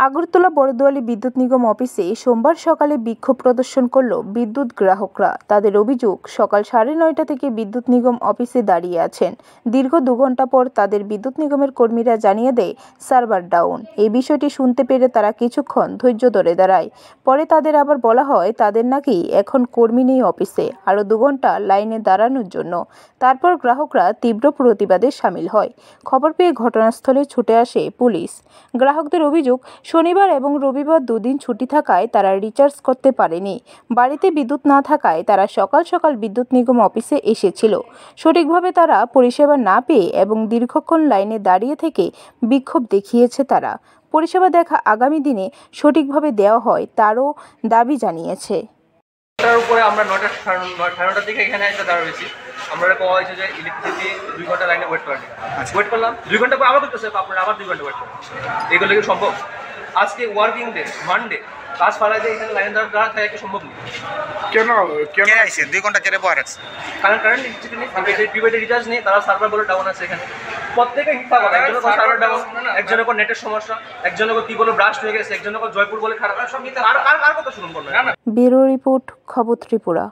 আগরতলা বড়দুয়ালি বিদ্যুৎ নিগম অফিসে সোমবার সকালে বিক্ষোভ প্রদর্শন করল বিদ্যুৎ গ্রাহকরা। তাদের অভিযোগ, সকাল 9:30 থেকে বিদ্যুৎ নিগম অফিসে দাঁড়িয়ে আছেন। দীর্ঘ 2 ঘন্টা পর তাদের বিদ্যুৎ নিগমের কর্মীরা জানিয়ে দেয় সার্ভার ডাউন। এই বিষয়টি শুনতে পেরে তারা কিছুক্ষণ ধৈর্য ধরে দাঁড়ায়। পরে তাদের আবার বলা হয় তাদের নাকি এখন কর্মী নেই অফিসে, আরও 2 ঘন্টা লাইনে দাঁড়ানোর জন্য। তারপর গ্রাহকরা তীব্র প্রতিবাদে সামিল হয়। খবর পেয়ে ঘটনাস্থলে ছুটে আসে পুলিশ। গ্রাহকদের অভিযোগ, শনিবার এবং রবিবার 2 দিন ছুটি থাকায় তারা রিচার্জ করতে পারেনি। বাড়িতে বিদ্যুৎ না থাকায় তারা সকাল সকাল বিদ্যুৎ নিগম অফিসে এসেছিল। সঠিকভাবে তারা পরিষেবা না পেয়ে এবং দীর্ঘক্ষণ লাইনে দাঁড়িয়ে থেকে বিক্ষোভ দেখিয়েছে তারা। পরিষেবা দেখা আগামী দিনে সঠিকভাবে দেওয়া হয় তারও দাবি জানিয়েছে। তার উপরে আমরা 9:30 থেকে এখানে একটা দাঁড়িয়েছি। আমরা কোয়া হয়েছে যে ইলেকট্রিসিটি 2 ঘন্টা লাইনে ওয়েট করলাম 2 ঘন্টা পর আবার করতেছে, আপনারা আবার 2 ঘন্টা ওয়েট করুন। এগুলো কি সম্ভব? আজকে ওয়ার্কিং ডে, মানডে, কাজ ফালা দিয়ে এখানে লাইনে দাঁড়া থাকা কি সম্ভব নেই? কেন আইছে 2 ঘন্টা কেটে পর আছে? কারণ ইলেকট্রিসিটি নেই, প্রিপেড রিচার্জ নেই, তারা সার্ভার বলে ডাউন আছে এখানে। প্রত্যেকে হিংসা করে, একজনের সার্ভার ডাউন, একজনের নেটের সমস্যা, একজনের কি বলে ব্রাস্ট হয়ে গেছে, একজনের জয়পুর বলে খারাপ। আর কত শুনুন? ব্যুরো রিপোর্ট, খবর ত্রিপুরা।